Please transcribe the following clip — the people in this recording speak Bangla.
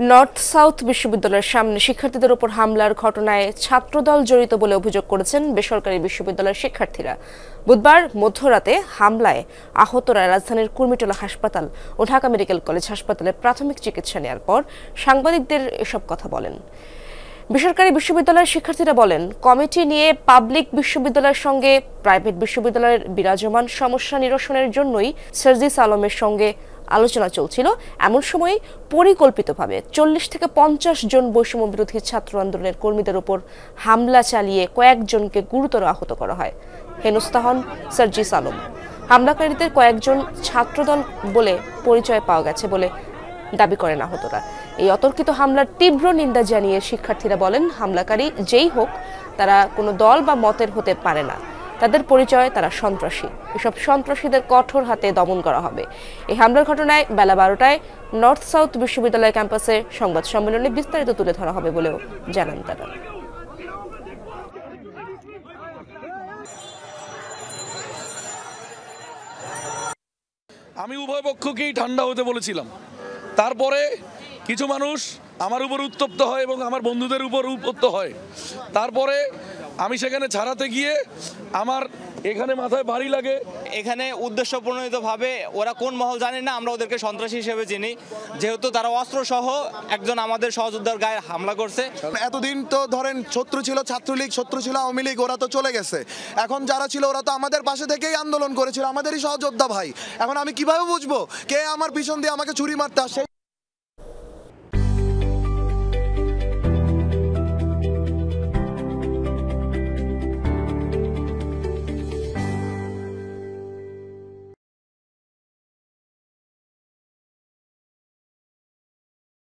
নর্থ সাউথ বিশ্ববিদ্যালয়ের সামনে শিক্ষার্থীদের উপর হামলার ঘটনায় ছাত্রদল জড়িত বলে অভিযোগ করেছেন বেসরকারি বিশ্ববিদ্যালয়ের শিক্ষার্থীরা। বুধবার মধ্যরাতে হামলায় আহতরা রাজধানীর কুর্মিটোলা হাসপাতাল ও ঢাকা মেডিকেল কলেজ হাসপাতালে প্রাথমিক চিকিৎসা নেওয়ার পর সাংবাদিকদের এসব কথা বলেন। বেসরকারি বিশ্ববিদ্যালয়ের শিক্ষার্থীরা বলেন, কমিটি নিয়ে পাবলিক বিশ্ববিদ্যালয়ের সঙ্গে প্রাইভেট বিশ্ববিদ্যালয়ের বিরাজমান সমস্যা নিরসনের জন্যই সার্জিস আলমের সঙ্গে আলোচনা চলছিল। এমন সময় পরিকল্পিতভাবে 40 থেকে 50 জন বৈষম্য বিরোধী ছাত্র আন্দোলনের কর্মীদের উপর হামলা চালিয়ে কয়েকজনকে গুরুতর আহত করা হয়। হেনস্থা হন সার্জিস আলম। হামলাকারীদের কয়েকজন ছাত্রদল বলে পরিচয় পাওয়া গেছে বলে দাবি করেন আহতরা। এই অতর্কিত হামলার তীব্র নিন্দা জানিয়ে শিক্ষার্থীরা বলেন, হামলাকারী যেই হোক তারা কোনো দল বা মতের হতে পারে না, তাদের পরিচয় তারা সন্ত্রাসী। এসব সন্ত্রাসীদের কঠোর হাতে দমন করা হবে। এই হামলার ঘটনায় বেলা 12টায় নর্থ সাউথ বিশ্ববিদ্যালয় ক্যাম্পাসে সংবাদ সম্মেলনে বিস্তারিত তুলে ধরা হবে বলেও জানান তারা। আমি উভয় পক্ষকেই ঠান্ডা হতে বলেছিলাম। তারপরে কিছু মানুষ আমার উপর উত্তপ্ত হয় এবং আমার বন্ধুদের উপর উত্তপ্ত হয়। তারপরে আমি সেখানে ছাড়াতে গিয়ে আমার এখানে মাথায় বাড়ি লাগে। এখানে উদ্দেশ্য প্রণোদিতভাবে ওরা কোন মহল জানি না, আমরা ওদেরকে সন্ত্রাসী হিসেবে চিনি, যেহেতু তারা অস্ত্র সহ একজন আমাদের সহযোদ্ধার গায়ে হামলা করছে। এতদিন তো ধরেন শত্রু ছিল ছাত্রলীগ, শত্রু ছিল আওয়ামী লীগ, ওরা তো চলে গেছে। এখন যারা ছিল ওরা তো আমাদের পাশে থেকেই আন্দোলন করেছিল, আমাদেরই সহযোদ্ধা ভাই। এখন আমি কিভাবে বুঝবো কে আমার পিছন দিয়ে আমাকে ছুরি মারতে আসে?